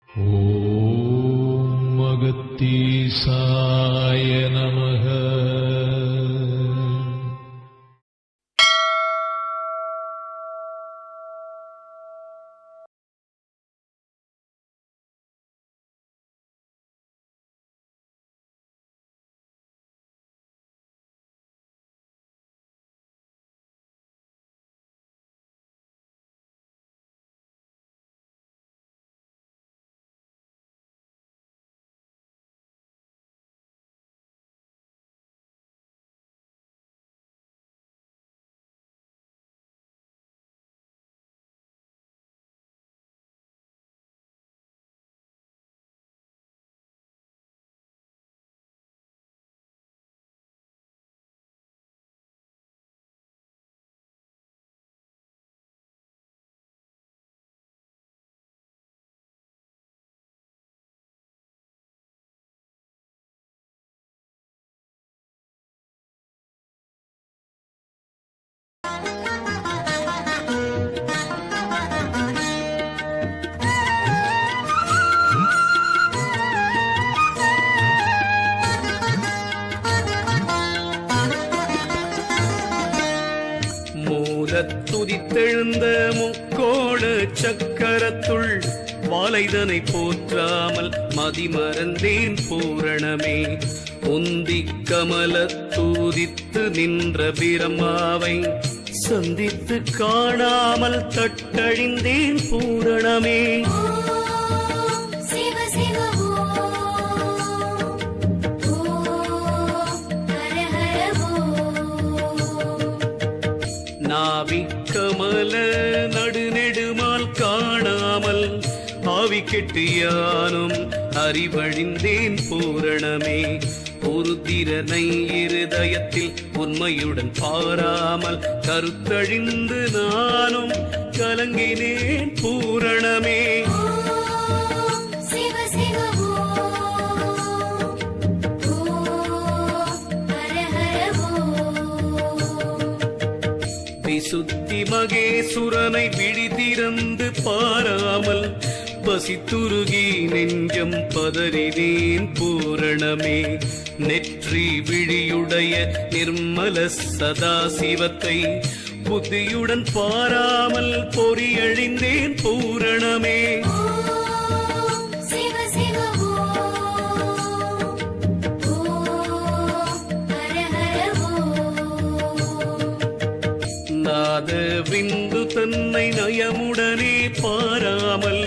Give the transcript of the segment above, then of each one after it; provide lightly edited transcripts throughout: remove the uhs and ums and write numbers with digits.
ஓம் அகத்தீசாய நமக. துதித்தெழுந்த முக்கோண சக்கரத்துள் வாழைதனை போற்றாமல் மதிமறந்தேன் பூரணமே. உந்தி கமல தூதித்து நின்ற பிரம்மாவை சந்தித்து காணாமல் தட்டழிந்தேன் பூரணமே. நாவிக்கமல நடுநெடுமால் காணாமல் ஆவி கெட்டு யானும் அறிவழிந்தேன் பூரணமே. உருத்திரனை இருதயத்தில் உண்மையுடன் பாராமல் கருத்தழிந்து நானும் கலங்கினேன் பூரணமே. சுத்தி மகேசுரனை பிடித்திறந்து பாராமல் பசித்துருகி நெஞ்சம் பதறினேன் பூரணமே. நெற்றி விழியுடைய நிர்மல சதாசிவத்தை புத்தியுடன் பாராமல் பொறியழிந்தேன் பூரணமே. விந்து தன்னை நயமுடனே பாராமல்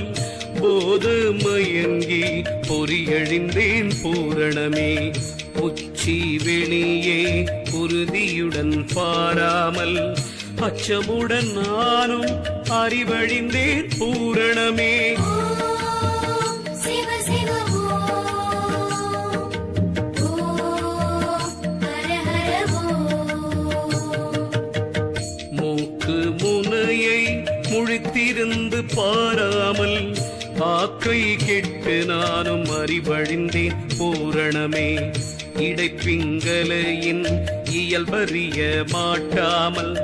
போது மயங்கி பொறியழிந்தேன் பூரணமே. உச்சி வெளியே உறுதியுடன் பாராமல் அச்சமுடன் நானும் அறிவழிந்தேன் பூரணமே. முழித்திருந்து பாராமல் ஆக்கை கெட்டு நானும் அறிவழிந்தேன் பூரணமே. இடைப்பிங்கலையின் இயல்பறிய மாட்டாமல்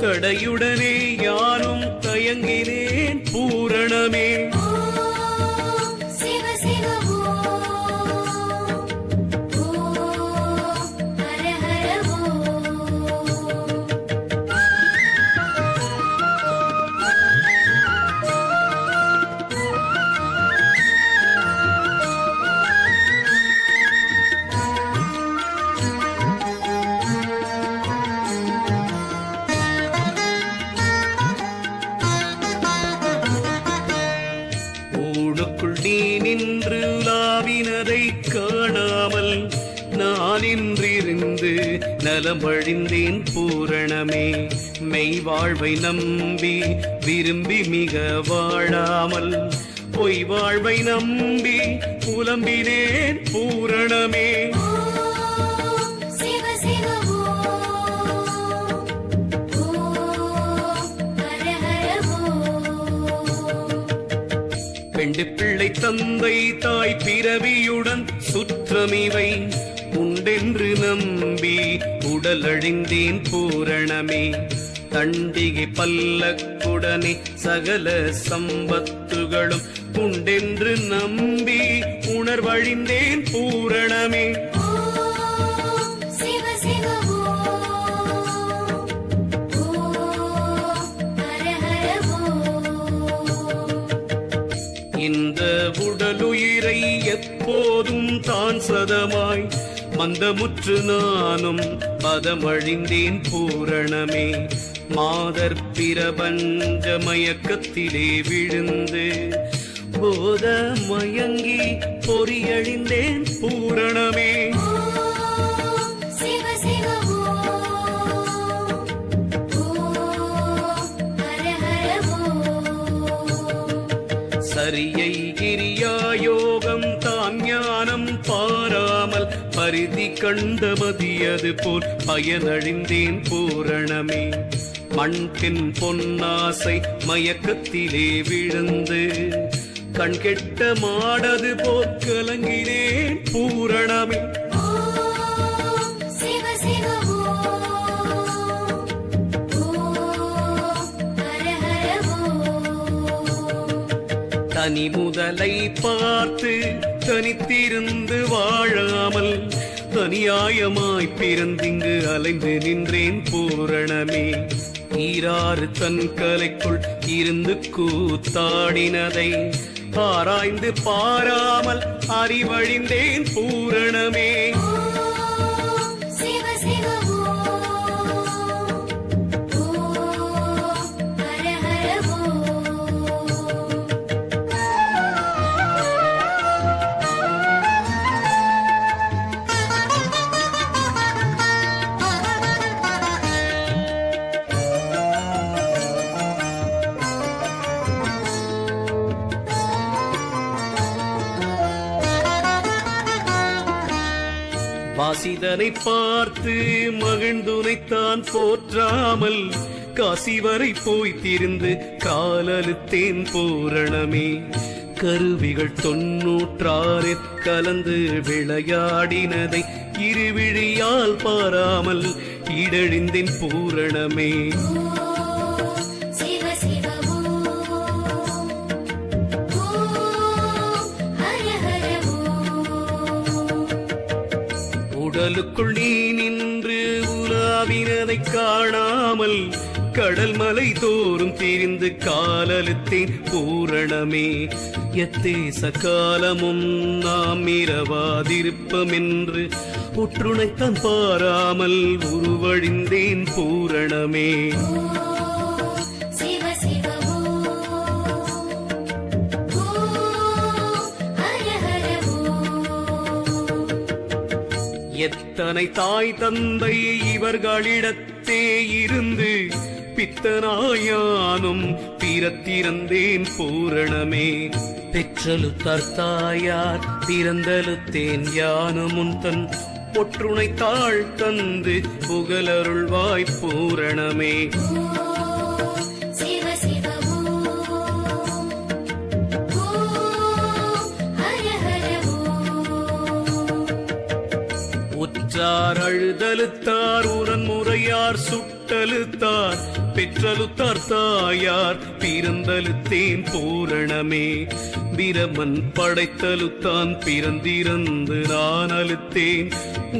தடையுடனே யானும் தயங்கினேன் பூரணமே. நின்று லாவினதை காணாமல் நான் இன்றிருந்து நலமழிந்தேன் பூரணமே. மெய் வாழ்வை நம்பி விரும்பி மிக வாழாமல் பொய் வாழ்வை நம்பி புலம்பினேன் பூரணமே. பெண்டு பிள்ளை தந்தை தாய் பிறவியுடன் சுற்றமிவை உண்டென்று நம்பி உடலழிந்தேன் பூரணமே. தண்டிகை பல்லக்குடனே சகல சம்பத்து கூறுகளும் உண்டென்று நம்பி உணர்வழிந்தேன் பூரணமே. இந்த உடலுயிரை எப்போதும் தான் சதமாய் மந்தமுற்று நானும் பதமழிந்தேன் பூரணமே. மாதர் பிரபஞ்ச மயக்கத்திலே விழுந்து போத மயங்கி பொறியழிந்தேன் பூரணமே. சரியை கிரியா யோகம் தான் ஞானம் பாராமல் பரிதி கண்டமதியது போல் பயனழிந்தேன் பூரணமே. மண்பின் பொன்னாசை மயக்கத்திலே விழுந்து கண்கெட்ட மாடது போல் கலங்கினேன் பூரணமே. தனி முதலை பார்த்து தனித்திருந்து வாழாமல் தனியாயமாய் பிறந்திங்கு அலைந்து நின்றேன் பூரணமே. ஈராறு தன் கலைக்குள் இருந்து கூத்தாடினதை ஆராய்ந்து பாராமல் அறிவழிந்தேன் பூரணமே. வாசிதனை பார்த்து மகிழ்ந்துனைத்தான் போற்றாமல் காசி வரை போய் திரிந்து காலழுத்தேன் பூரணமே. கருவிகள் 96 கலந்து விளையாடினதை இருவிழியால் பாராமல் இடழிந்தேன் பூரணமே. உடலுக்குள் நீ நின்று உலாவினதை காணாமல் கடல் மலை தோறும் திரிந்து காலழுத்தேன் பூரணமே. எத்தேச காலமும் நாம் இரவாதிருப்பம் என்று உற்றுணைத்தான் பாராமல் உருவழிந்தேன் பூரணமே. எத்தனை தாய் தந்தை இவர்களிடத்தே இருந்து பித்தனாயானும் பிறத்திறந்தேன் பூரணமே. பெற்றலுத்தார் தாயார் பிறந்தலுத்தேன் யானும் உன் தன் ஒற்றுணை தாழ் தந்து புகழருள்வாய் பூரணமே. உற்றார் அழுதலுத்தார் உரன்முறையார் சுட்டலுத்தார் பெற்றலுத்தார் தாயார் பிறந்தலுத்தேன் பூரணமே. பிரமன் படைத்தலுத்தான் பிறந்திறந்து நான் அழுத்தேன்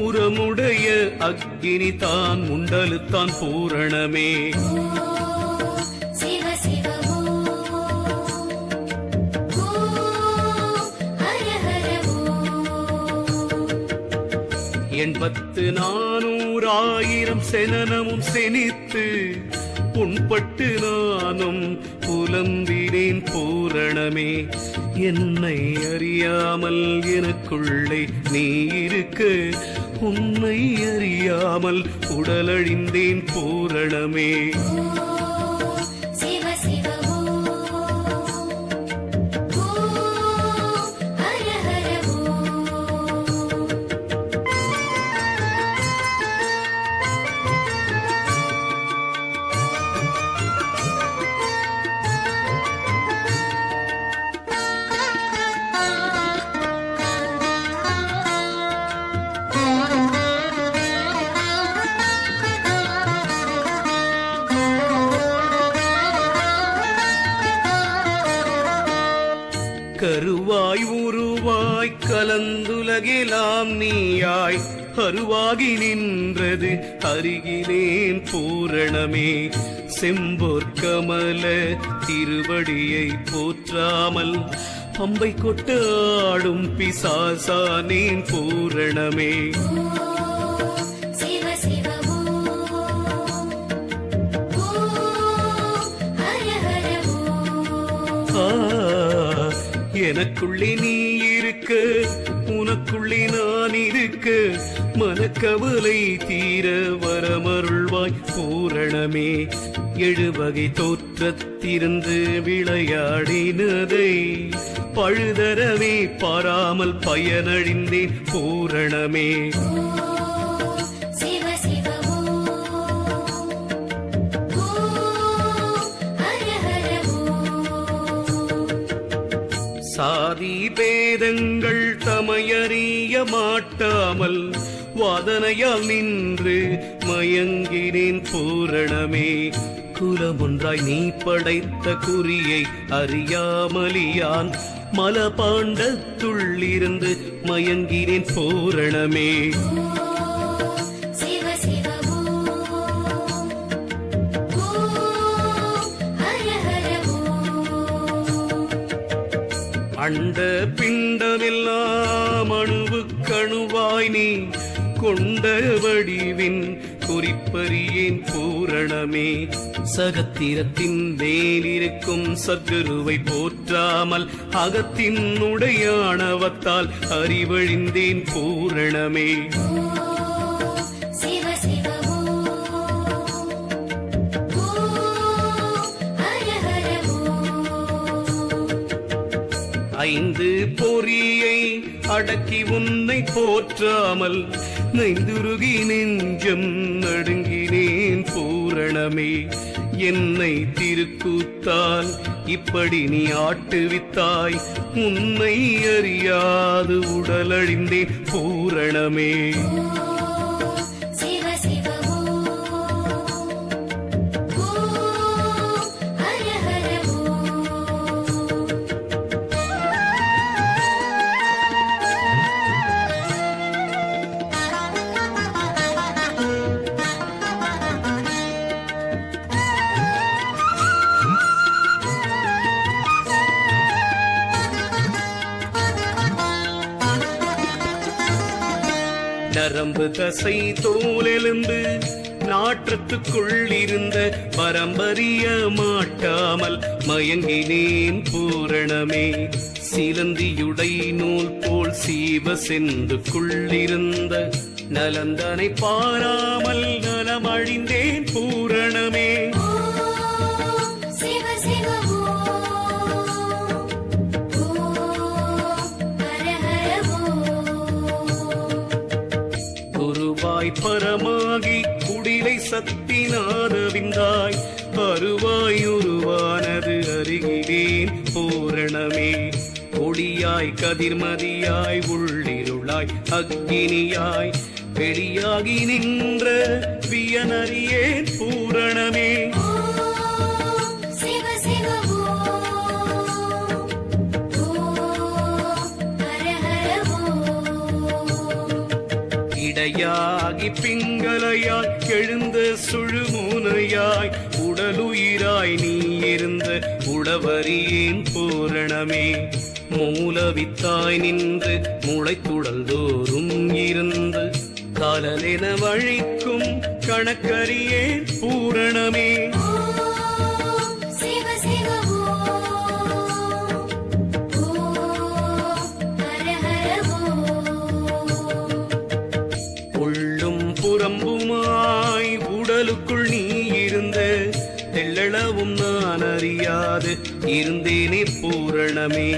உரமுடைய அக்கினி தான் உண்டலுத்தான் பூரணமே. எண்பத்து 400,000 செனனமும் செனித்து புண்பட்டு நானும் புலம்பினேன் பூரணமே. என்னை அறியாமல் எனக்குள்ளே நீ இருக்க உன்னை அறியாமல் உடலழிந்தேன் பூரணமே. கருவாய் உருவாய் கலந்துலகெலாம் நீயாய் அருவாகி நின்றது அருகிலேன் பூரணமே. செம்போர் கமல திருவடியை போற்றாமல் பம்பை கொட்டாடும் பிசாசானேன் பூரணமே. சிவ சிவ ஓம் ஹர ஹர ஓம். எனக்குள்ளே நீ இருக்க உனக்குள்ளே நான் இருக்க மனக்கவலை தீர வரமருள்வாய் பூரணமே. எழுவகை தோற்றத்திருந்து விளையாடினதை பழுதரவே பாராமல் பயனழிந்தேன் பூரணமே. சிவ சிவ ஓம் ஹர ஹர ஓம். சாதி பேதங்கள் தமையறிய மாட்டாமல் வாதனையால் நின்று மயங்கினேன் பூரணமே. குலமொன்றாய் நீ படைத்த குறியை அறியாமலியான் மலபாண்டத்துள்ளிருந்து மயங்கினேன் பூரணமே. சிவ சிவ ஓம் ஹர ஹர ஓம். அண்ட பிண்டமெல்லாம் அணுவுக்கணுவாய் நீ கொண்ட வடிவின் குறிப்பறியேன் பூரணமே. சகத்திரத்தின் மேலிருக்கும் சத்குருவை போற்றாமல் அகத்தின் உடையானவத்தால் அறிவழிந்தேன் பூரணமே. சிவ சிவ ஓம் ஹர ஹர ஓம். ஐந்து பொறியை அடக்கி உன்னை போற்றாமல் நைந்துருகி நெஞ்சம் நடுங்கினேன் பூரணமே. என்னை திருக்கூத்தால் இப்படி நீ ஆட்டுவித்தாய் உன்னை அறியாது உடலழிந்தேன் பூரணமே. சிவ சிவ ஓம் ஹர ஹர ஓம். நரம்பு தசை தோலெலும்பு நாற்றத்துக்குள் இருந்த பரம்பரிய மாட்டாமல் மயங்கினேன் பூரணமே. சிலந்தியுடை நூல் போல் சீவ செந்துக்குள்ளிருந்த நலந்தனை பாராமல் நலமழிந்தேன் பூரணமே. சிவ சிவ ஓம் ஹர ஹர ஓம். குருவாய் பரமாகி குடிலை சத்தினாதவிந்தாய் அருவாய் உருவானது அருகிலேன் பூரணமே. ஒளியாய் கதிர்மதியாய் உள்ளிருளாய் அக்கினியாய் வெளியாகி நின்ற வியனறியேன் பூரணமே. சிவ சிவ ஓம் ஹர ஹர ஓம். இடையாகி பிங்களையாய் எழுந்த சுழுமுனையாய் உடலுயிராய் நீ இருந்த உளவறியேன் பூரணமே. மூலவித்தாய் நின்று முளைத்துடல்தோறும் இருந்து காலலென வழிக்கும் கணக்கறியேன் பூரணமே. சிவ சிவ ஓம் ஹர ஹர ஓம். உள்ளும் புறம்புமாய் உடலுக்குள் நீ இருந்த தெள்ளளவும் நான் அறியாது இருந்தேனே பூரணமே.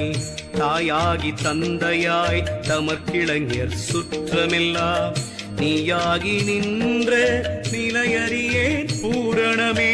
தாயாகி தந்தையாய் தமர்கிளைஞர் சுற்றமெல்லாம் நீயாகி நின்ற நிலையறியேன் பூரணமே.